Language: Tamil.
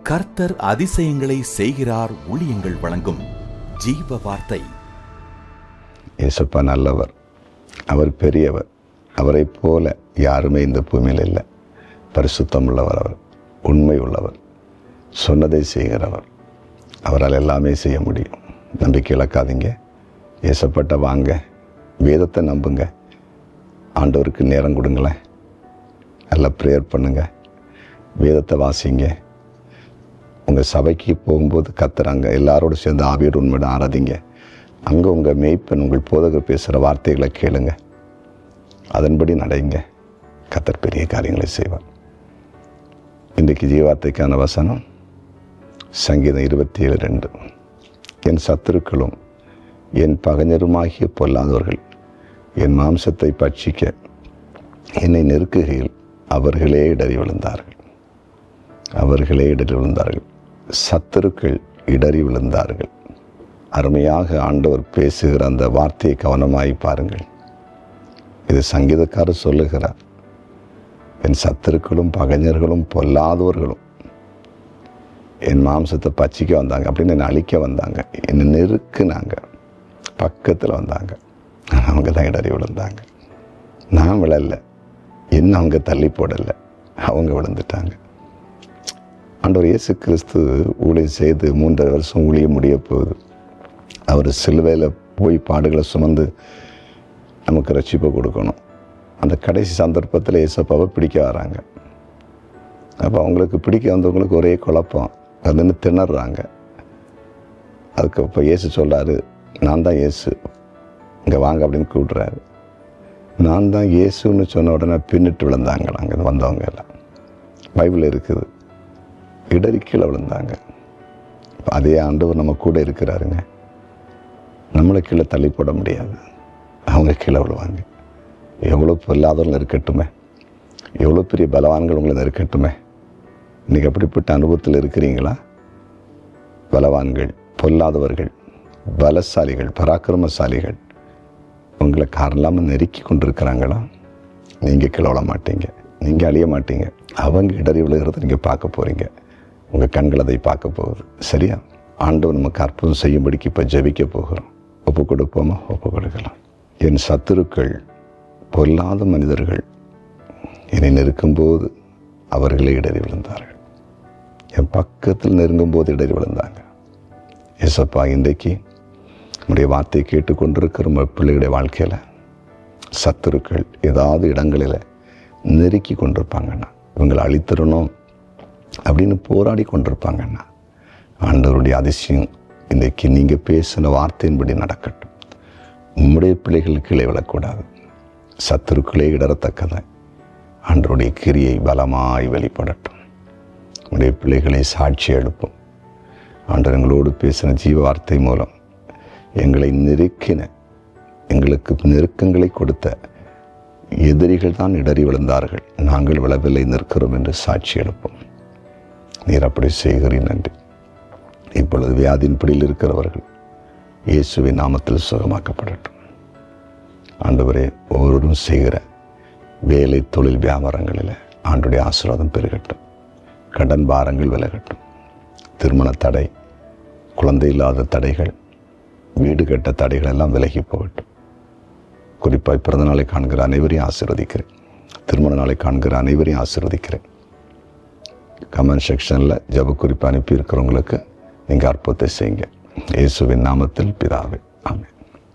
கர்த்தர் அதிசயங்களை செய்கிறார் ஊழியங்கள் வழங்கும் ஜீவ வார்த்தை. இயேசுப்பா நல்லவர், அவர் பெரியவர், அவரை போல யாருமே இந்த பூமியில் இல்லை. பரிசுத்தம் உள்ளவர், அவர் உண்மை உள்ளவர், சொன்னதை செய்கிறவர், அவரால் எல்லாமே செய்ய முடியும். நம்பிக்கை இழக்காதீங்க. இயேசப்பட்ட வாங்க, வேதத்தை நம்புங்க, ஆண்டவருக்கு நேரம் கொடுங்களேன், நல்லா ப்ரேயர் பண்ணுங்க, வேதத்தை வாசிங்க. உங்கள் சபைக்கு போகும்போது கத்துறாங்க, எல்லாரோடு சேர்ந்து ஆவியோடு உண்மையோடு ஆராதிங்க. அங்கே உங்கள் மேய்ப்பன் உங்கள் போதகர் பேசுகிற வார்த்தைகளை கேளுங்க, அதன்படி நடைங்க. கர்த்தர் பெரிய காரியங்களை செய்வார். இன்றைக்கு ஜீவார்த்தைக்கான வசனம் சங்கீதம் 27:2. என் சத்துருக்களும் என் பகைஞருமாகிய பொல்லாதவர்கள் என் மாம்சத்தை பட்சிக்க என்னை நெருக்குகையில் அவர்களே இடறி விழுந்தார்கள். அவர்களே இடறி விழுந்தார்கள். சத்துருக்கள் இடறி விழுந்தார்கள். அருமையாக ஆண்டவர் பேசுகிற அந்த வார்த்தையை கவனமாய் பாருங்கள். இது சங்கீதக்காரர் சொல்லுகிறார், என் சத்துருக்களும் பகைஞர்களும் பொல்லாதவர்களும் என் மாம்சத்தை பச்சிக்க வந்தாங்க, அப்படின்னு என்னை அழிக்க வந்தாங்க, என்னை நெருக்குனாங்க, பக்கத்தில் வந்தாங்க. அவங்க தான் இடறி விழுந்தாங்க. நான் விழல, என்ன அவங்க தள்ளி போடலை, அவங்க விழுந்துட்டாங்க. ஆண்டவர் இயேசு கிறிஸ்து ஊழியம் செய்து 3.5 வருஷம் ஊழியம் முடிய போகுது. அவர் சிலுவையில் போய் பாடுகளை சுமந்து நமக்கு ரட்சிப்பை கொடுக்கணும். அந்த கடைசி சந்தர்ப்பத்தில் இயேசப்பாவை பிடிக்க வராங்க. அப்போ அவங்களுக்கு பிடிக்க வந்தவங்களுக்கு ஒரே குழப்பம், அதுன்னு திணறாங்க. அதுக்கு இப்போ இயேசு சொல்கிறாரு, நான் தான் இயேசு, இங்கே வாங்க அப்படின்னு கூப்பிட்றாரு. நான் தான் இயேசுன்னு சொன்ன உடனே பின்னிட்டு விழுந்தாங்களா அங்கே வந்தவங்க எல்லாம். பைபிள் இருக்குது, இடறி கீழே விழுந்தாங்க. அதே ஆண்டவர் நம்ம கூட இருக்கிறாருங்க. நம்மளை கீழே தள்ளி போட முடியாது, அவங்க கீழே விழுவாங்க. எவ்வளோ பொல்லாதவர்கள் இருக்கட்டுமே, எவ்வளோ பெரிய பலவான்கள் உங்களை இருக்கட்டுமே. இன்றைக்கி அப்படிப்பட்ட அனுபவத்தில் இருக்கிறீங்களா? பலவான்கள், பொல்லாதவர்கள், பலசாலிகள், பராக்கிரமசாலிகள் உங்களை காரணம் இல்லாமல் நெருக்கி கொண்டிருக்கிறாங்களா? நீங்கள் கீழே விழ மாட்டீங்க, நீங்கள் அழிய மாட்டீங்க. அவங்க இடறி விழுகிறத நீங்கள் பார்க்க போகிறீங்க. உங்கள் கண்கள் அதை பார்க்க போகுது. சரியா? ஆண்டவர் நமக்கு அற்புதம் செய்யும்படிக்கு இப்போ ஜெபிக்க போகிறோம். ஒப்பு கொடுப்போமா? ஒப்பு கொடுக்கலாம். என் சத்துருக்கள் பொல்லாத மனிதர்கள் என்னை நெருக்கும்போது அவர்களே இடறி விழுந்தார்கள். என் பக்கத்தில் நெருங்கும்போது இடறி விழுந்தாங்க. ஏசப்பா, இன்றைக்கு நம்முடைய வார்த்தையை கேட்டுக்கொண்டிருக்கிற பிள்ளைகளுடைய வாழ்க்கையில் சத்துருக்கள் ஏதாவது இடங்களில் நெருக்கி கொண்டிருப்பாங்கண்ணா, இவங்களை அழித்திடணும் அப்படின்னு போராடி கொண்டிருப்பாங்கண்ணா. ஆண்டவருடைய அதிசயம் இன்றைக்கு நீங்கள் பேசின வார்த்தையின்படி நடக்கட்டும். உம்முடைய பிள்ளைகள் கீழே விழக்கூடாது, சத்துருக்களே இடரத்தக்கதை ஆண்டவருடைய கிரியை பலமாய் வெளிப்படட்டும். உடைய பிள்ளைகளை சாட்சி எழுப்பும். ஆண்டவர் எங்களோடு பேசின ஜீவ வார்த்தை மூலம் எங்களை நெருக்கின, எங்களுக்கு நெருக்கங்களை கொடுத்த எதிரிகள் தான் இடறி விழுந்தார்கள், நாங்கள் விழவில்லை, நிற்கிறோம் என்று சாட்சி எழுப்போம். நீர் அப்படி செய்கிறீர், நன்றி. இப்பொழுது வியாதியின் பிடியில் இருக்கிறவர்கள் இயேசுவின் நாமத்தில் சுகமாக்கப்படட்டும். ஆண்டவரே, ஒவ்வொருவரும் செய்கிற வேலை, தொழில், வியாபாரங்களில் ஆண்டுடைய ஆசீர்வாதம் பெருகட்டும். கடன் பாரங்கள் விலகட்டும். திருமண தடை, குழந்தை இல்லாத தடைகள், வீடு கட்ட தடைகள் எல்லாம் விலகி போகட்டும். குறிப்பாக பிறந்த நாளை காண்கிற அனைவரையும் ஆசீர்வதிக்கிறேன். திருமண நாளை காண்கிற அனைவரையும் ஆசீர்வதிக்கிறேன். கமெண்ட் செக்ஷனில் ஜெப குறிப்பு அனுப்பி இருக்கிறவங்களுக்கு நீங்கள் அற்புதத்தை செய்யுங்க. இயேசுவின் நாமத்தில் பிதாவே.